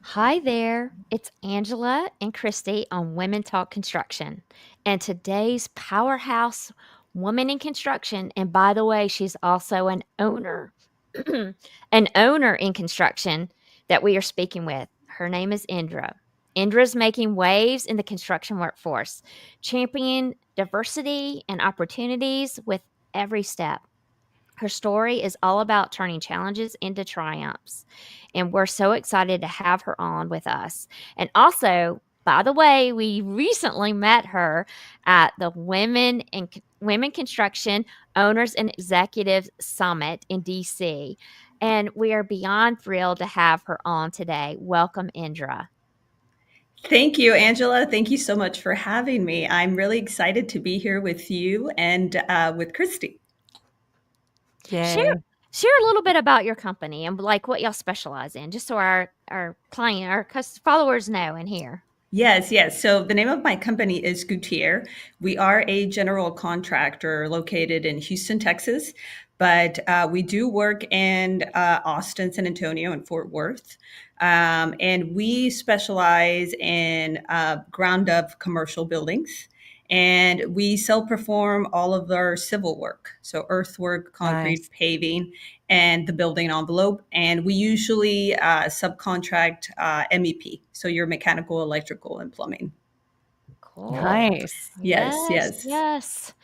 Hi there, it's Angela and Christy on Women Talk Construction. And today's powerhouse woman in construction, and by the way, she's also an owner, an owner in construction that we are speaking with. Her name is Indra. Indra's making waves in the construction workforce, championing diversity and opportunities with every step. Her story is all about turning challenges into triumphs. And we're so excited to have her on with us. And also, by the way, we recently met her at the Women Construction Owners and Executives Summit in DC. And we are beyond thrilled to have her on today. Welcome, Indra. Thank you, Angela. Thank you so much for having me. I'm really excited to be here with you and with Christy. Share Yay. share a little bit about your company and like what y'all specialize in, just so our client, followers know and hear. Yes, yes. So the name of my company is Gutier. We are a general contractor located in Houston, Texas, but we do work in Austin, San Antonio, and Fort Worth. And we specialize in ground up commercial buildings. And we self perform all of our civil work. So earthwork, concrete, Nice. paving, and the building envelope. And we usually subcontract MEP, so your mechanical, electrical, and plumbing. Cool. Nice. Yes, Yes, yes. yes.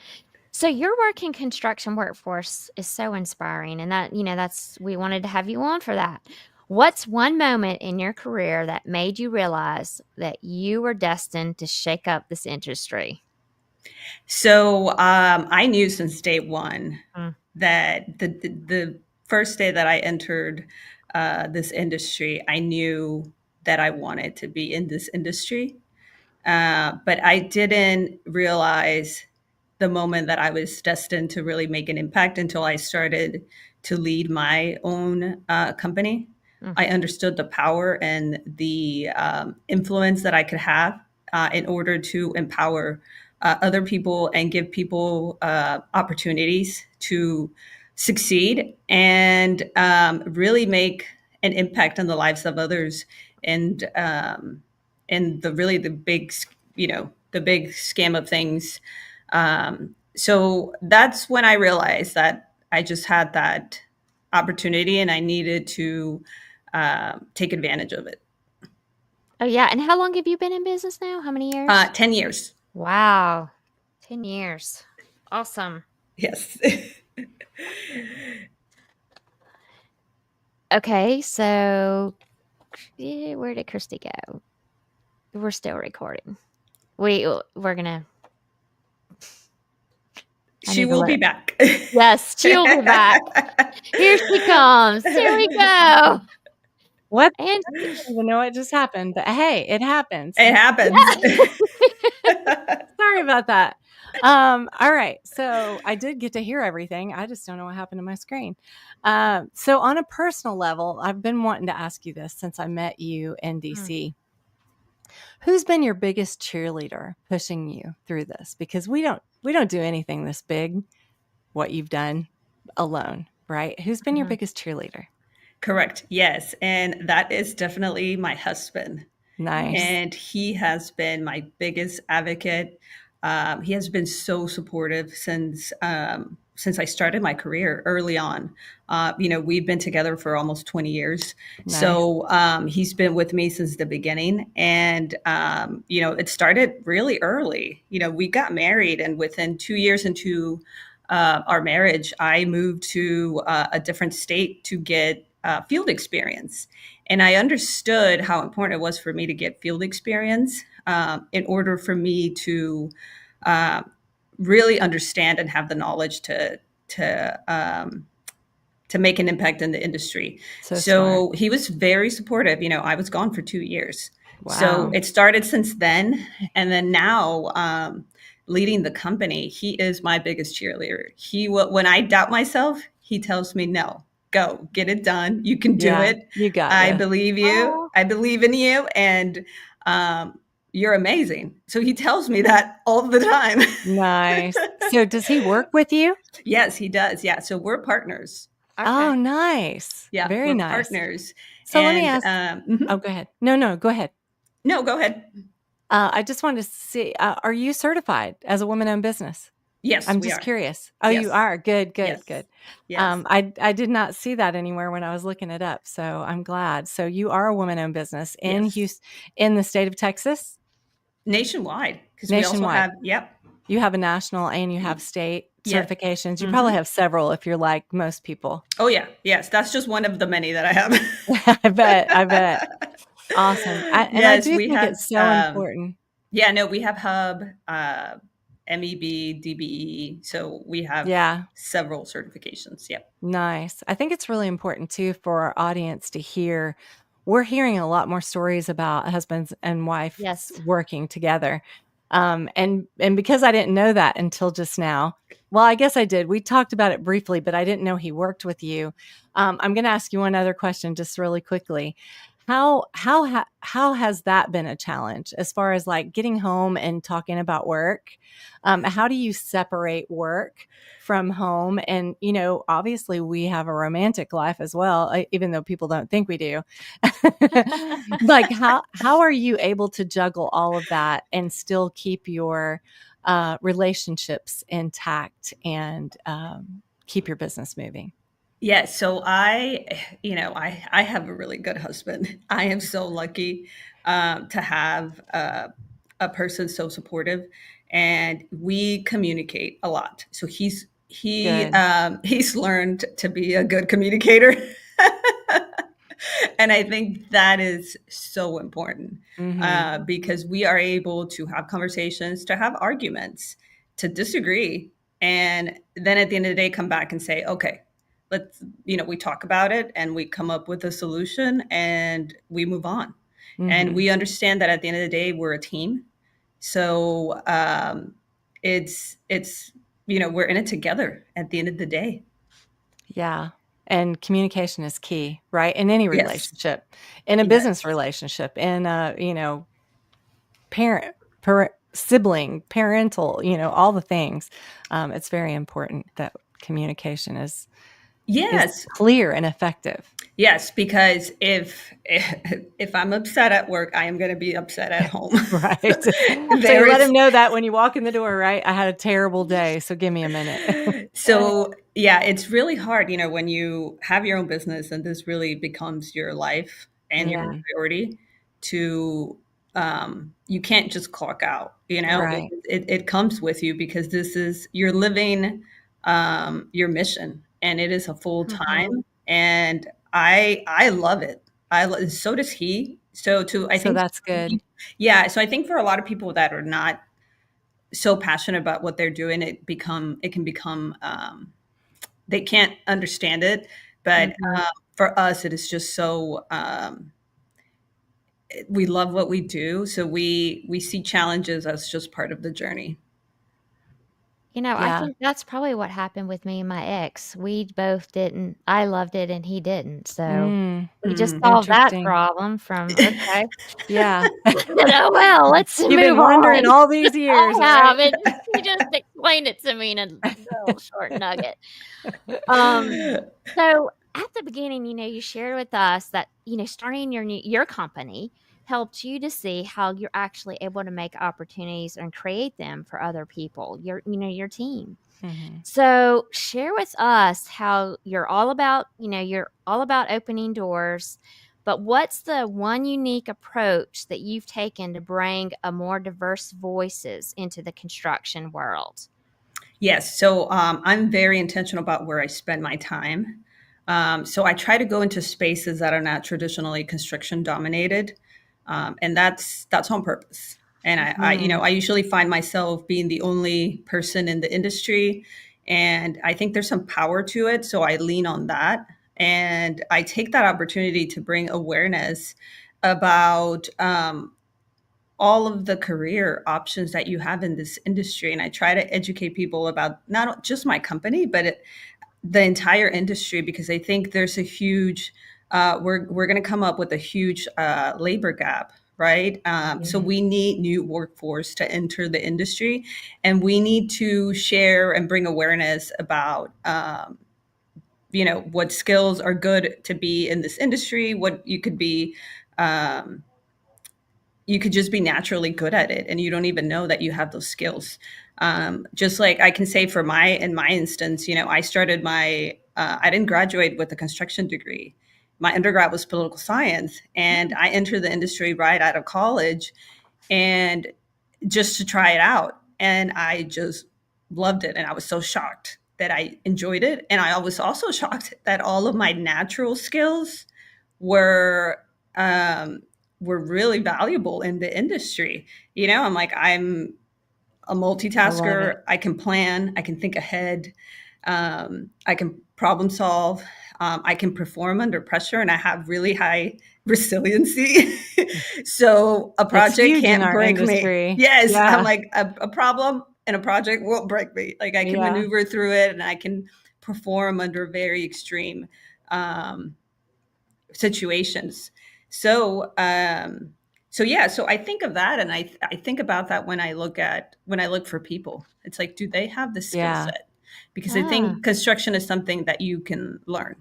So your working construction workforce is so inspiring, and that's we wanted to have you on for that. What's one moment in your career that made you realize that you were destined to shake up this industry? So I knew since day one Mm, that the first day that I entered this industry, I knew that I wanted to be in this industry. But I didn't realize the moment that I was destined to really make an impact until I started to lead my own company. mm. I understood the power and the influence that I could have in order to empower other people and give people opportunities to succeed and really make an impact on the lives of others and the really the big the big scam of things. So that's when I realized that I just had that opportunity and I needed to take advantage of it. Oh yeah, and how long have you been in business now? How many years? 10 years. Wow, 10 years. Awesome. Yes. Okay, so where did Christy go? We're still recording. We're gonna. I She need to will let. be back. Yes, she'll be back. Here she comes. Here we go. What? And I don't even know what just happened, but hey, it happens. It happens. yeah. Sorry about that. All right. So I did get to hear everything. I just don't know what happened to my screen. So on a personal level, I've been wanting to ask you this since I met you in Mm. DC. Who's been your biggest cheerleader pushing you through this? Because we don't do anything this big, what you've done alone, right? Who's been your Mhm. biggest cheerleader? Correct. Yes. And that is definitely my husband. Nice. And he has been my biggest advocate. He has been so supportive since I started my career early on. We've been together for almost 20 years, Nice. so he's been with me since the beginning. And it started really early. We got married, and within 2 years into our marriage, I moved to a different state to get field experience. And I understood how important it was for me to get field experience in order for me to uh, really understand and have the knowledge to um, to make an impact in the industry. So smart. So he was very supportive. I was gone for 2 years, so Wow. it started since then, and then now. Leading the company, he is my biggest cheerleader. When I doubt myself, he tells me, "No, go get it done. You can do Yeah, it. you got I this. believe you. Oh, I believe in you, and you're amazing." So he tells me that all the time. Nice. So does he work with you? Yes, he does. Yeah, so we're partners. Oh, nice. Yeah, Very we're nice. partners. So let me And ask. Oh, go ahead. No, go ahead. no, go ahead. I just wanted to see, are you certified as a woman-owned business? Yes, I'm we just are. curious. Oh, you Yes. are. Good. Yes. Yes. I did not see that anywhere when I was looking it up, so I'm glad. So you are a woman-owned business in Yes. Houston, in the state of Texas, Nationwide, because we also nationwide. have, yep. You have a national and you have state Yes. certifications. You probably Mhm. have several if you're like most people. Oh, yeah. Yes. That's just one of the many that I have. I bet. Awesome. And I Yes, do we think have, it's so important. yeah, no, we have Hub, MEB, DBE. So we have Yeah. several certifications. Yep. Nice. I think it's really important too for our audience to hear. We're hearing a lot more stories about husbands and wives Yes. working together. And because I didn't know that until just now, well, I guess I did. We talked about it briefly, but I didn't know he worked with you. I'm going to ask you one other question just really quickly. How has that been a challenge as far as like getting home and talking about work? How do you separate work from home? And obviously we have a romantic life as well, even though people don't think we do. Like how are you able to juggle all of that and still keep your relationships intact and keep your business moving? Yeah, so I have a really good husband. I am so lucky to have a person so supportive, and we communicate a lot. So Good. he's learned to be a good communicator, and I think that is so important Mm-hmm. because we are able to have conversations, to have arguments, to disagree, and then at the end of the day, come back and say, okay, let's, we talk about it and we come up with a solution and we move on. And Mm-hmm. we understand that at the end of the day, we're a team. So it's we're in it together at the end of the day. Yeah. And communication is key, right? In any Yes. relationship, in a business Yes. relationship, in a, sibling, parental, all the things. It's very important that communication is Yes. clear and effective. Yes, because if I'm upset at work, I am going to be upset at home. Right. So you There let is him know that when you walk in the door, right? I had a terrible day, so give me a minute. so yeah, it's really hard, when you have your own business and this really becomes your life and your Yeah. priority to you can't just clock out, Right. it comes with you because you're living your mission and it is a full Mhm. time and I love it. So does he. I So think, that's good. yeah. So I think for a lot of people that are not so passionate about what they're doing, it can become they can't understand it. But Mhm. for us, it is just so we love what we do, so we see challenges as just part of the journey. I Yeah. think that's probably what happened with me and my ex. We both didn't I loved it and he didn't, so Mm, we just Mm. solved that interesting. problem from, okay, Yeah. oh, well, let's You've been move wondering on. all these I years, have, right? and you just explained it to me in a little short nugget. Um, so at the beginning, you shared with us that, starting your company helped you to see how you're actually able to make opportunities and create them for other people, your team. Mhm. So share with us how you're all about opening doors, but what's the one unique approach that you've taken to bring a more diverse voices into the construction world? Yes. So I'm very intentional about where I spend my time. So I try to go into spaces that are not traditionally construction dominated, and that's on purpose. And Mm, I usually find myself being the only person in the industry, and I think there's some power to it. So I lean on that, and I take that opportunity to bring awareness about all of the career options that you have in this industry. And I try to educate people about not just my company, but the entire industry, because I think there's a huge, we're going to come up with a huge labor gap. Right. So mhm. we need new workforce to enter the industry, and we need to share and bring awareness about what skills are good to be in this industry, what you could be, you could just be naturally good at it and you don't even know that you have those skills. Just like I can say in my instance, I started I didn't graduate with a construction degree. My undergrad was political science, and I entered the industry right out of college and just to try it out. And I just loved it. And I was so shocked that I enjoyed it. And I was also shocked that all of my natural skills were, were really valuable in the industry. I'm like, I'm a multitasker. I can plan. I can think ahead. I can problem solve. I can perform under pressure, and I have really high resiliency. So a project can't break me. Yes, yeah. I'm like a problem and a project won't break me. Like I can maneuver through it, and I can perform under very extreme situations. So so I think of that, and I think about that when I look for people. It's like, do they have the skill set? Because I think construction is something that you can learn.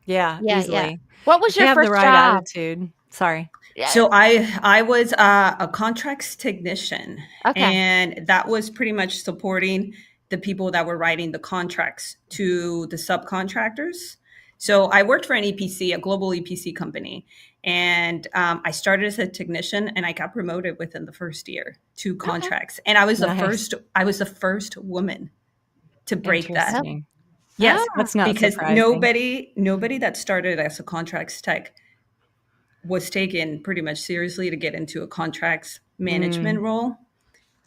Yeah, easily. Yeah. What was your first job? Attitude. Sorry. So I was a contracts technician, and that was pretty much supporting the people that were writing the contracts to the subcontractors. So I worked for an EPC, a global EPC company, and I started as a technician, and I got promoted within the first year to contracts. And I was the first woman to break that. Yes, that's not because surprising. nobody that started as a contracts tech was taken pretty much seriously to get into a contracts management role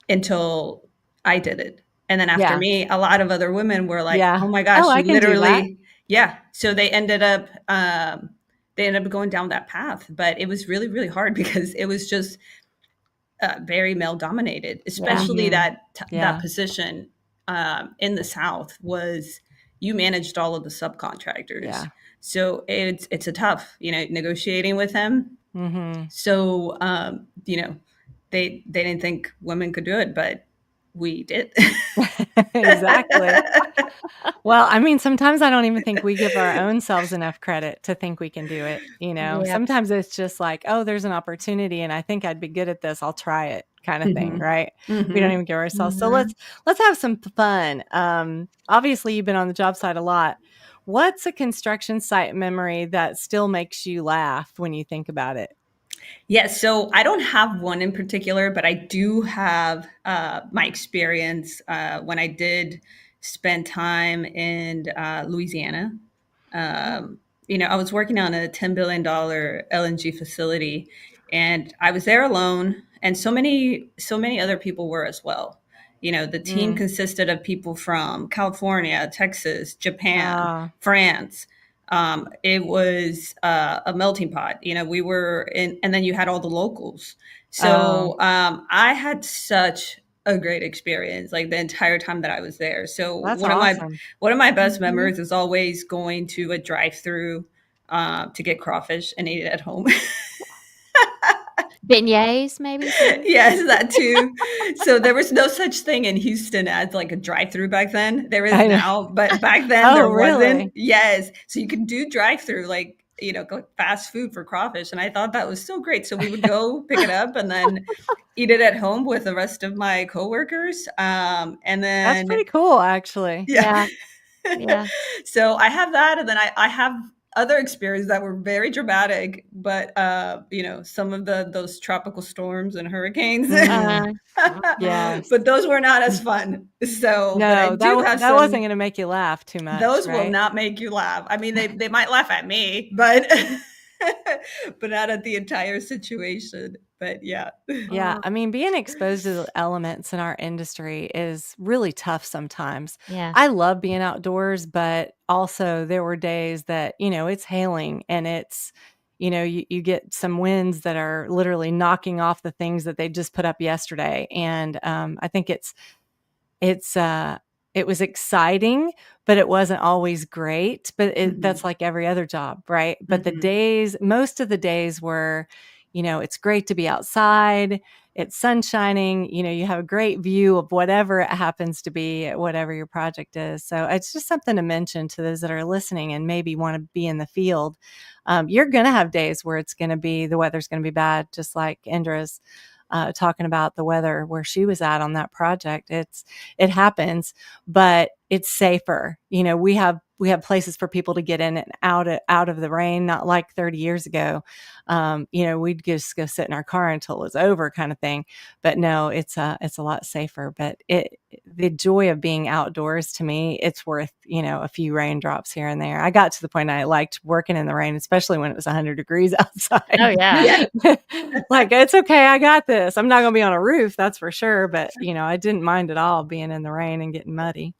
until I did it. And then after me, a lot of other women were like, oh my gosh, you literally, So they ended up going down that path. But it was really, really hard because it was just very male dominated, especially that position in the South was, you managed all of the subcontractors. Yeah. So it's a tough, negotiating with them. Mm-hmm. So, they didn't think women could do it, but we did. Exactly. Well, I mean, sometimes I don't even think we give our own selves enough credit to think we can do it. Sometimes it's just like, oh, there's an opportunity and I think I'd be good at this. I'll try it, kind of thing. Right. Mm-hmm. We don't even give ourselves. So let's have some fun. Obviously you've been on the job site a lot. What's a construction site memory that still makes you laugh when you think about it? Yes. So I don't have one in particular, but I do have my experience when I did spend time in Louisiana. I was working on a $10 billion LNG facility, and I was there alone, and so many other people were as well. The team consisted of people from California, Texas, Japan, France. It was a melting pot. We were in, and then you had all the locals. So I had such a great experience, like the entire time that I was there. So one of my best memories is always going to a drive-through to get crawfish and eat it at home. Beignets, maybe? Yes, that too. So there was no such thing in Houston as like a drive-through back then. There is now, but back then there wasn't. Yes. So you could do drive-through, like, go fast food for crawfish. And I thought that was so great. So we would go pick it up and then eat it at home with the rest of my coworkers. And then that's pretty cool, actually. Yeah. So I have that. And then I have other experiences that were very dramatic, but some of those tropical storms and hurricanes, but those were not as fun. So no, that wasn't going to make you laugh too much. Those will not make you laugh. I mean, they might laugh at me, but but not at the entire situation. But yeah. I mean, being exposed to the elements in our industry is really tough sometimes. Yeah. I love being outdoors, but also there were days that, it's hailing and it's, you get some winds that are literally knocking off the things that they just put up yesterday. And I think it was exciting, but it wasn't always great. But that's like every other job, right? But most of the days were, it's great to be outside. it's sun shining, you have a great view of whatever it happens to be, whatever your project is. So it's just something to mention to those that are listening and maybe want to be in the field. You're going to have days where the weather's going to be bad, just like Indra's talking about the weather where she was at on that project. It happens, but it's safer. We have places for people to get in and out of the rain, not like 30 years ago. We'd just go sit in our car until it was over, kind of thing. But no, it's a lot safer. But the joy of being outdoors, to me, it's worth a few raindrops here and there. I got to the point I liked working in the rain, especially when it was 100 degrees outside. Oh yeah. Like, it's okay, I got this. I'm not going to be on a roof, that's for sure. But I didn't mind at all being in the rain and getting muddy.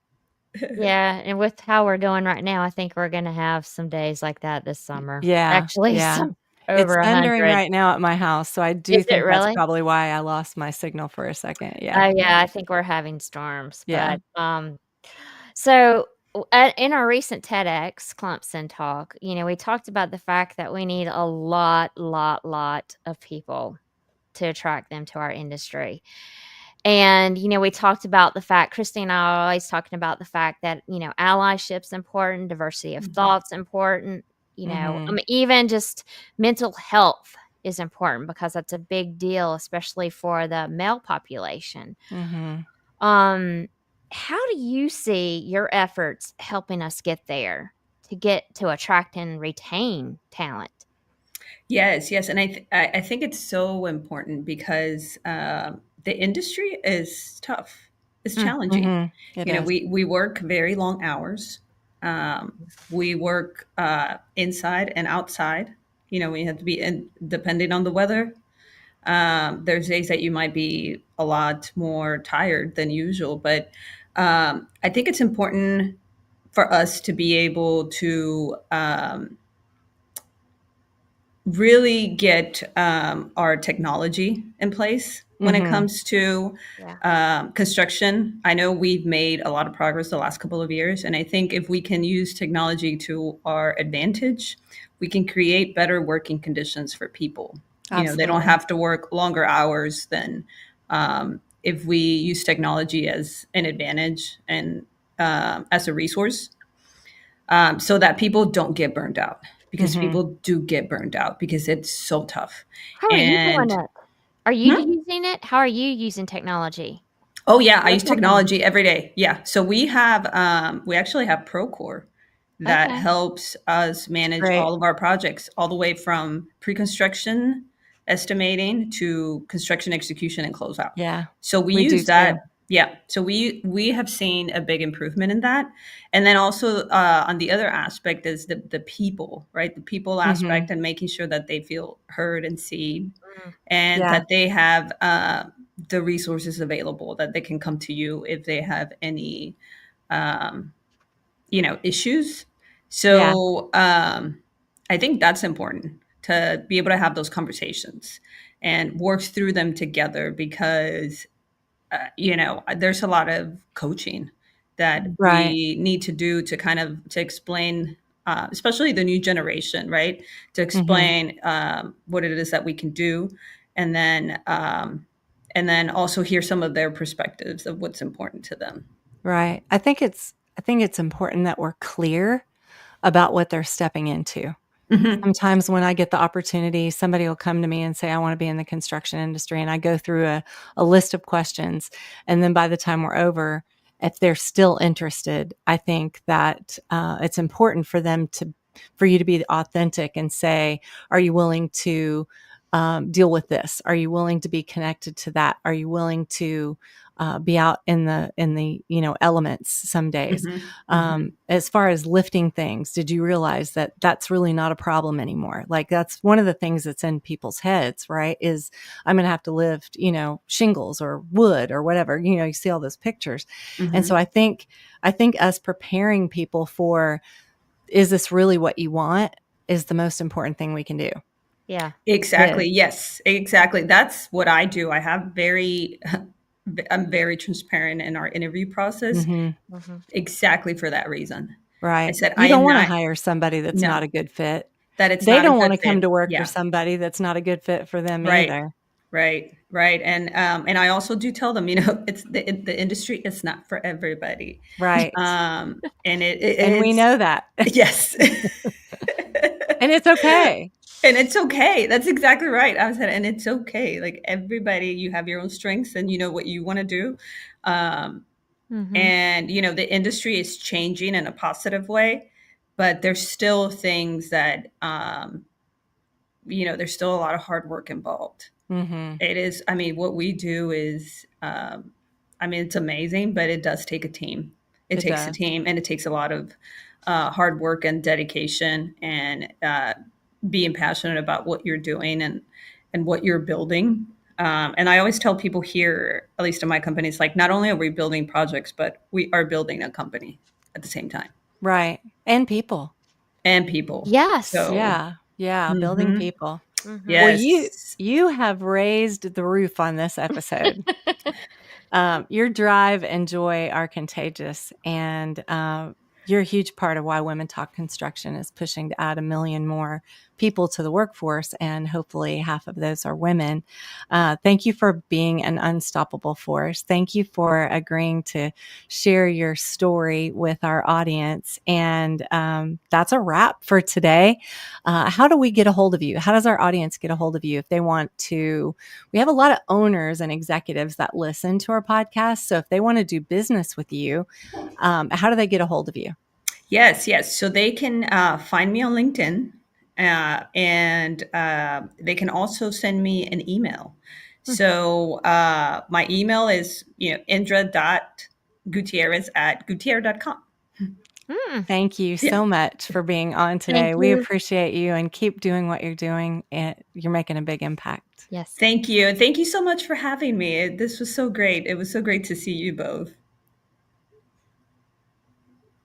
Yeah, and with how we're doing right now, I think we're gonna have some days like that this summer. Yeah, Actually, yeah. some It's over thundering 100. right now at my house, so I do Is it think that's really? probably why I lost my signal for a second. Yeah. Oh, yeah, I think we're having storms, Yeah. but, so, in our recent TEDx Clemson talk, we talked about the fact that we need a lot of people to attract them to our industry. And, we talked about the fact, Christi and I are always talking about the fact that, allyship's important, diversity of thought's important, Mhm. even just mental health is important because that's a big deal, especially for the male population. Mhm. Um, how do you see your efforts helping us get there to attract and retain talent? Yes, yes, and I think it's so important because the industry is tough. It's challenging. Mhm. It is. We work very long hours. We work inside and outside. We have to be depending on the weather. There's days that you might be a lot more tired than usual, but I think it's important for us to be able to really get our technology in place when it Mhm. comes to Yeah. construction. I know we've made a lot of progress the last couple of years, and I think if we can use technology to our advantage, we can create better working conditions for people. They don't Absolutely. have to work longer hours than if we use technology as an advantage and as a resource, so that people don't get burned out, because Mhm. people do get burned out because it's so tough. How are you doing And it? Are you hmm? using it? How are you using technology? Oh yeah, I What's use helping technology every day. Yeah. So we actually have Procore you? that Okay. helps us manage Great. all of our projects, all the way from pre-construction estimating to construction execution and closeout. Yeah. So we We do use too. that. Yeah. So we have seen a big improvement in that. And then also on the other aspect is the people, right? The people Mhm. aspect, and making sure that they feel heard and seen, Mm, and Yeah. that they have the resources available, that they can come to you if they have any um, issues. Yeah. So I think that's important, to be able to have those conversations and work through them together, because there's a lot of coaching that Right. we need to do to kind of to explain, especially the new generation, right? To Mhm. explain what it is that we can do, and then also hear some of their perspectives of what's important to them. Right. I think it's important that we're clear about what they're stepping into. Hmm. Sometimes when I get the opportunity, somebody will come to me and say, I want to be in the construction industry. And I go through a list of questions. And then by the time we're over, if they're still interested, I think that it's important for you to be authentic and say, are you willing to deal with this? Are you willing to be connected to that? Are you willing to be out in the elements some days? Hmm. Hmm. As far as lifting things, did you realize that that's really not a problem anymore? Like, that's one of the things that's in people's heads, right? Is I'm going to have to lift, shingles or wood or whatever. You see all those pictures, and so Hmm. I think us preparing people for, is this really what you want, is the most important thing we can do. yeah. Yeah. Exactly. Yes, exactly. That's what I do. I'm very transparent in our interview process, Hmm. Mhm. exactly for that reason. I Right. said, I You don't am want to not, hire somebody that's no, not a good fit. that it's They not a don't want good to come fit. to work for Yeah, somebody that's not a good fit for them right. either. Right, right, and I also do tell them, it's the industry is not for everybody, Right. and And we it's know that. yes, And it's okay. and it's okay. That's exactly right. I said, and it's okay. Like everybody, you have your own strengths, and you know what you want to do, um, Mhm. and the industry is changing in a positive way, but there's still things that there's still a lot of hard work involved. Mhm. It is. I mean, what we do is, I mean, it's amazing, but it does take a team. It It takes a does. team, and it takes a lot of hard work and dedication, and being passionate about what you're doing and what you're building. And I always tell people here, at least in my company, it's like not only are we building projects, but we are building a company at the same time, Right. And people. and people. Yes. So, Yeah. Yeah. Building mhm. people. Mhm. Well, Yes. you have raised the roof on this episode. Your drive and joy are contagious, and you're a huge part of why Women Talk Construction is pushing to add 1 million more people to the workforce, and hopefully half of those are women. Thank you for being an unstoppable force. Thank you for agreeing to share your story with our audience. And that's a wrap for today. How do we get a hold of you? How does our audience get a hold of you if they want to? We have a lot of owners and executives that listen to our podcast. So if they want to do business with you, how do they get a hold of you? Yes, yes. So they can find me on LinkedIn, and they can also send me an email. So my email is indra.gutierrez@gutier.com. Mm. Thank you Yeah. so much for being on Thank today. We you. appreciate you, and keep doing what you're doing. And you're making a big impact. Yes. Thank you. And thank you so much for having me. This was so great. It was so great to see you both.